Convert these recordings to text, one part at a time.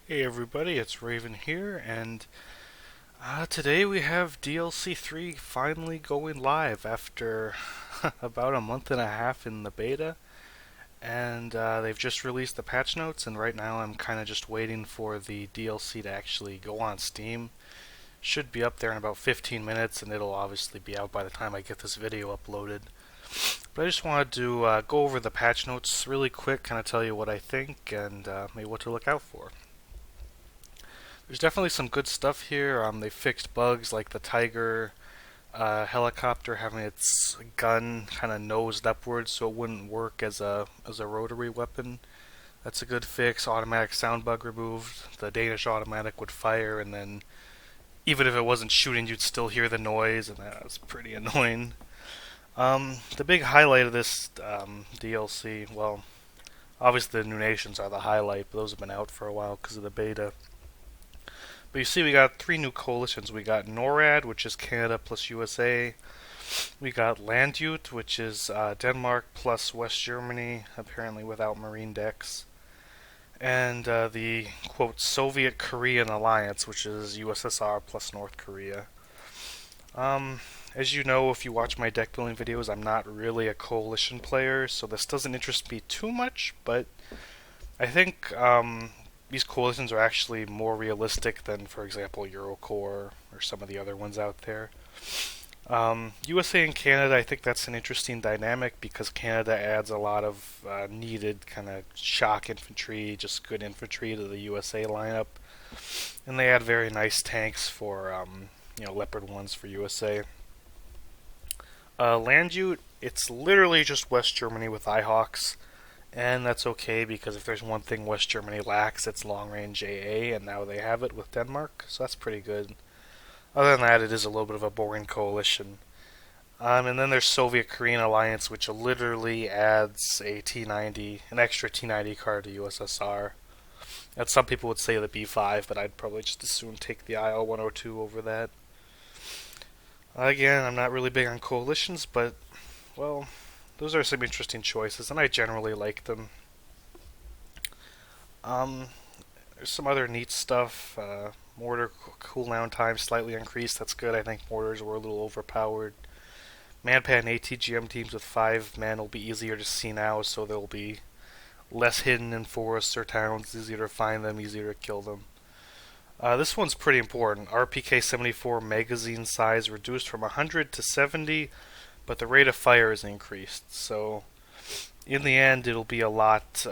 Hey everybody, it's Raven here, and today we have DLC 3 finally going live after about a month and a half in the beta, and they've just released the patch notes, and right now I'm kind of just waiting for the DLC to actually go on Steam. Should be up there in about 15 minutes, and it'll obviously be out by the time I get this video uploaded. But I just wanted to go over the patch notes really quick, kind of tell you what I think, and maybe what to look out for. There's definitely some good stuff here. They fixed bugs like the Tiger helicopter having its gun kind of nosed upwards, so it wouldn't work as a rotary weapon. That's a good fix. Automatic sound bug removed. The Danish automatic would fire, and then even if it wasn't shooting, you'd still hear the noise, and that was pretty annoying. The big highlight of this DLC, well, obviously the new nations are the highlight, but those have been out for a while because of the beta. But you see, we got three new coalitions. We got NORAD, which is Canada plus USA. We got Landjut, which is Denmark plus West Germany, apparently without marine decks. And the, quote, Soviet Korean Alliance, which is USSR plus North Korea. As you know, if you watch my deck building videos, I'm not really a coalition player, so this doesn't interest me too much, but I think these coalitions are actually more realistic than, for example, Eurocorps or some of the other ones out there. USA and Canada, I think that's an interesting dynamic because Canada adds a lot of needed kind of shock infantry, just good infantry to the USA lineup, and they add very nice tanks for Leopard ones for USA. Landjut, it's literally just West Germany with Ihawks. And that's okay because if there's one thing West Germany lacks, it's long range AA, and now they have it with Denmark, so that's pretty good. Other than that, it is a little bit of a boring coalition. And then there's Soviet Korean Alliance, which literally adds a T90, an extra T90 card to USSR. And some people would say the B5, but I'd probably just as soon take the IL 102 over that. Again, I'm not really big on coalitions, but, well, those are some interesting choices, and I generally like them. Um, there's some other neat stuff. Mortar cooldown time slightly increased. That's good. I think mortars were a little overpowered. Manpan ATGM teams with 5 men will be easier to see now, so they'll be less hidden in forests or towns. Easier to find them, easier to kill them. This one's pretty important. RPK 74 magazine size reduced from 100 to 70, but the rate of fire is increased. So in the end, it'll be a lot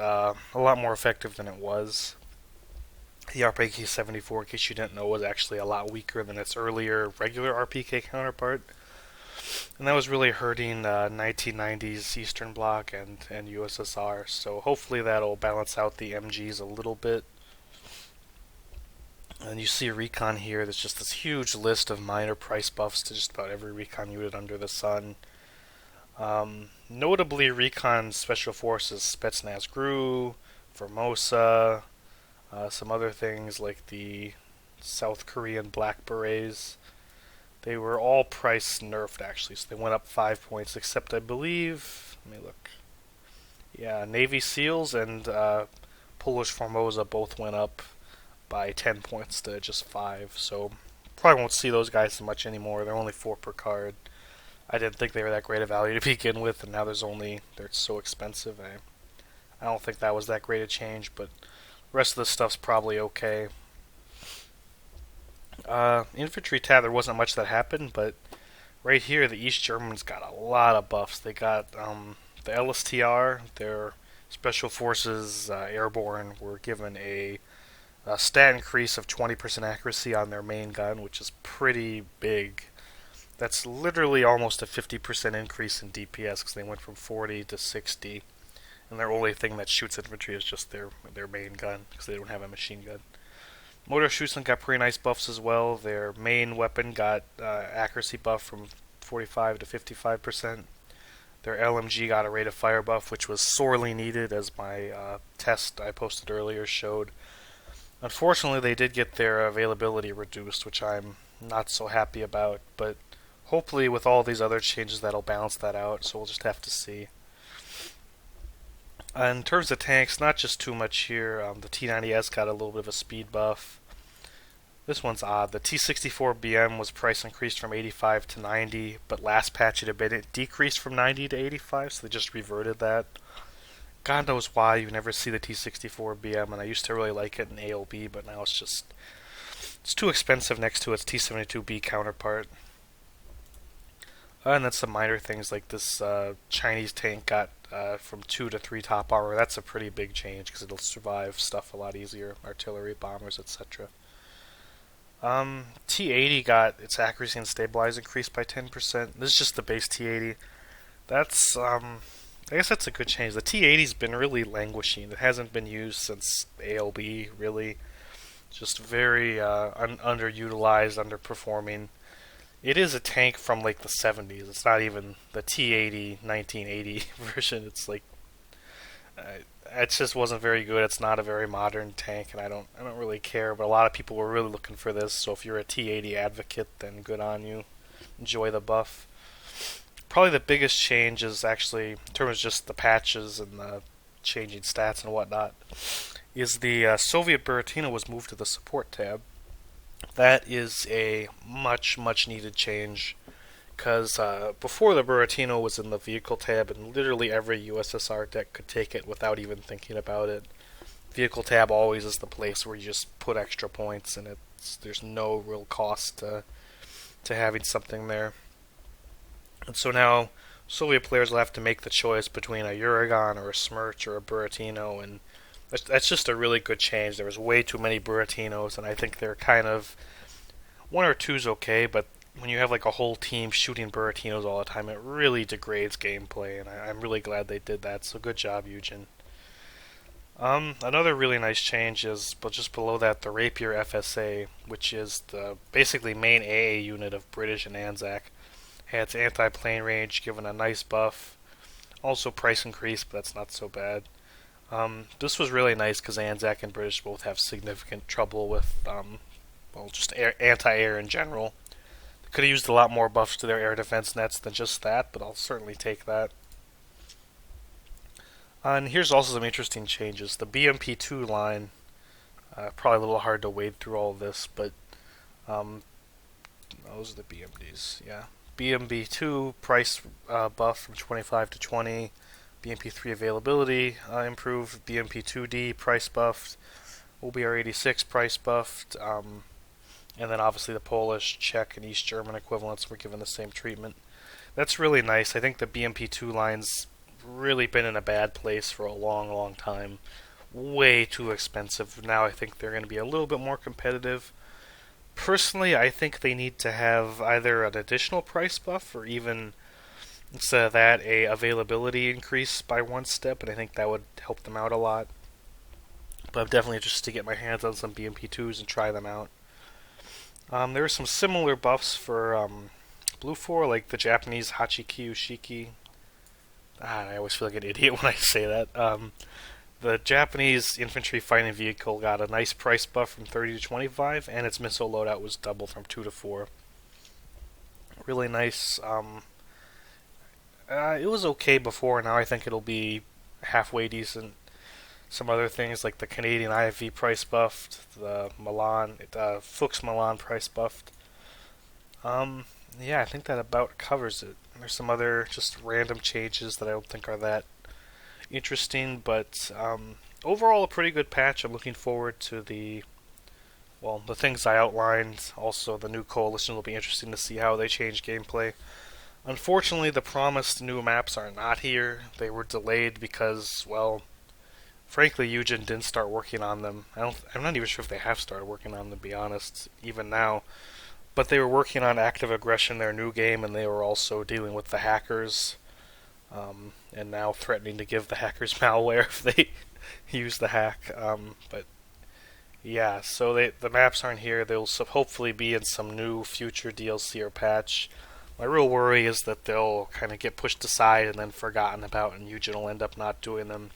more effective than it was. The RPK 74, in case you didn't know, was actually a lot weaker than its earlier regular RPK counterpart, and that was really hurting 1990s Eastern Bloc and USSR. So hopefully that'll balance out the MGs a little bit. And you see Recon here, there's just this huge list of minor price buffs to just about every Recon unit under the sun. Notably, Recon Special Forces Spetsnaz GRU, Formosa, some other things like the South Korean Black Berets. They were all price nerfed actually, so they went up 5 points, except I believe, let me look. Yeah, Navy SEALs and Polish Formosa both went up by 10 points to just 5, so probably won't see those guys so much anymore. They're only 4 per card. I didn't think they were that great a value to begin with, and now they're so expensive. I don't think that was that great a change, but the rest of the stuff's probably okay. Infantry tab, there wasn't much that happened, but right here, the East Germans got a lot of buffs. They got the LSTR, their Special Forces Airborne, were given a stat increase of 20% accuracy on their main gun, which is pretty big. That's literally almost a 50% increase in DPS because they went from 40 to 60, and their only thing that shoots infantry is just their main gun because they don't have a machine gun. Motor Schussland got pretty nice buffs as well. Their main weapon got accuracy buff from 45 to 55%. Their LMG got a rate of fire buff, which was sorely needed, as my test I posted earlier showed. Unfortunately, they did get their availability reduced, which I'm not so happy about, but hopefully with all these other changes that'll balance that out, so we'll just have to see. In terms of tanks, not just too much here. The T90S got a little bit of a speed buff. This one's odd. The T64BM was price increased from 85 to 90, but last patch it decreased from 90 to 85, so they just reverted that. God knows why you never see the T64BM, and I used to really like it in ALB, but now it's too expensive next to its T72B counterpart. And then some minor things like this Chinese tank got from 2 to 3 top armor. That's a pretty big change because it'll survive stuff a lot easier, artillery, bombers, etc. T80 got its accuracy and stabilize increased by 10%. This is just the base T80. That's I guess that's a good change. The T80's been really languishing. It hasn't been used since ALB, really. Just very underutilized, underperforming. It is a tank from like the 70s. It's not even the T80 1980 version. It's like it just wasn't very good. It's not a very modern tank, and I don't really care. But a lot of people were really looking for this. So if you're a T80 advocate, then good on you. Enjoy the buff. Probably the biggest change is actually in terms of just the patches and the changing stats and whatnot. Is the Soviet Buratino was moved to the support tab. That is a much needed change because before the Buratino was in the vehicle tab, and literally every USSR deck could take it without even thinking about it. Vehicle tab always is the place where you just put extra points, and there's no real cost to having something there. And so now Soviet players will have to make the choice between a Uragan or a Smerch or a Buratino, and that's just a really good change. There was way too many Buratinos, and I think they're kind of one or two's okay, but when you have like a whole team shooting Buratinos all the time, it really degrades gameplay, and I'm really glad they did that. So good job, Eugen. Another really nice change is, but just below that, the Rapier FSA, which is the basically main AA unit of British and Anzac, had its anti-plane range given a nice buff. Also price increase, but that's not so bad. This was really nice because Anzac and British both have significant trouble with, just anti-air in general. They could have used a lot more buffs to their air defense nets than just that, but I'll certainly take that. And here's also some interesting changes. The BMP2 line, probably a little hard to wade through all of this, but those are the BMDs, yeah. BMB2 price buff from 25 to 20. BMP3 availability improved. BMP2D price buffed. OBR86 price buffed. And then obviously the Polish, Czech, and East German equivalents were given the same treatment. That's really nice. I think the BMP2 line's really been in a bad place for a long time. Way too expensive. Now I think they're going to be a little bit more competitive. Personally, I think they need to have either an additional price buff or even, instead of that, a availability increase by one step, and I think that would help them out a lot. But I'm definitely interested to get my hands on some BMP2s and try them out. There are some similar buffs for Blue 4, like the Japanese Hachiki Ushiki. I always feel like an idiot when I say that. The Japanese infantry fighting vehicle got a nice price buff from 30 to 25, and its missile loadout was doubled from 2 to 4. Really nice. It was okay before, now I think it'll be halfway decent. Some other things like the Canadian IFV price buffed, the Fuchs Milan price buffed. Yeah, I think that about covers it. There's some other just random changes that I don't think are that interesting, but overall a pretty good patch. I'm looking forward to the things I outlined. Also, the new coalition will be interesting to see how they change gameplay. Unfortunately, the promised new maps are not here. They were delayed because, frankly, Eugen didn't start working on them. I'm not even sure if they have started working on them, to be honest, even now. But they were working on Active Aggression, their new game, and they were also dealing with the hackers. And now threatening to give the hackers malware if they use the hack. But yeah, so the maps aren't here. They'll hopefully be in some new future DLC or patch. My real worry is that they'll kind of get pushed aside and then forgotten about, and Eugen will end up not doing them.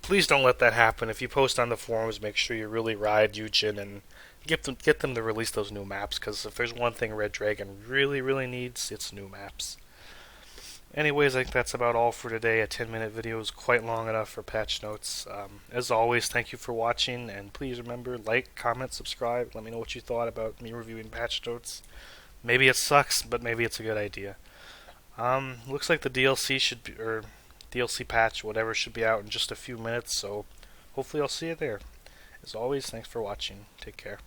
Please don't let that happen. If you post on the forums, make sure you really ride Eugen and get them to release those new maps, because if there's one thing Red Dragon really needs, it's new maps. Anyways, I think that's about all for today. A 10-minute video is quite long enough for patch notes. As always, thank you for watching, and please remember, like, comment, subscribe. Let me know what you thought about me reviewing patch notes. Maybe it sucks, but maybe it's a good idea. Looks like the DLC should be, or DLC patch, whatever, should be out in just a few minutes, so hopefully I'll see you there. As always, thanks for watching. Take care.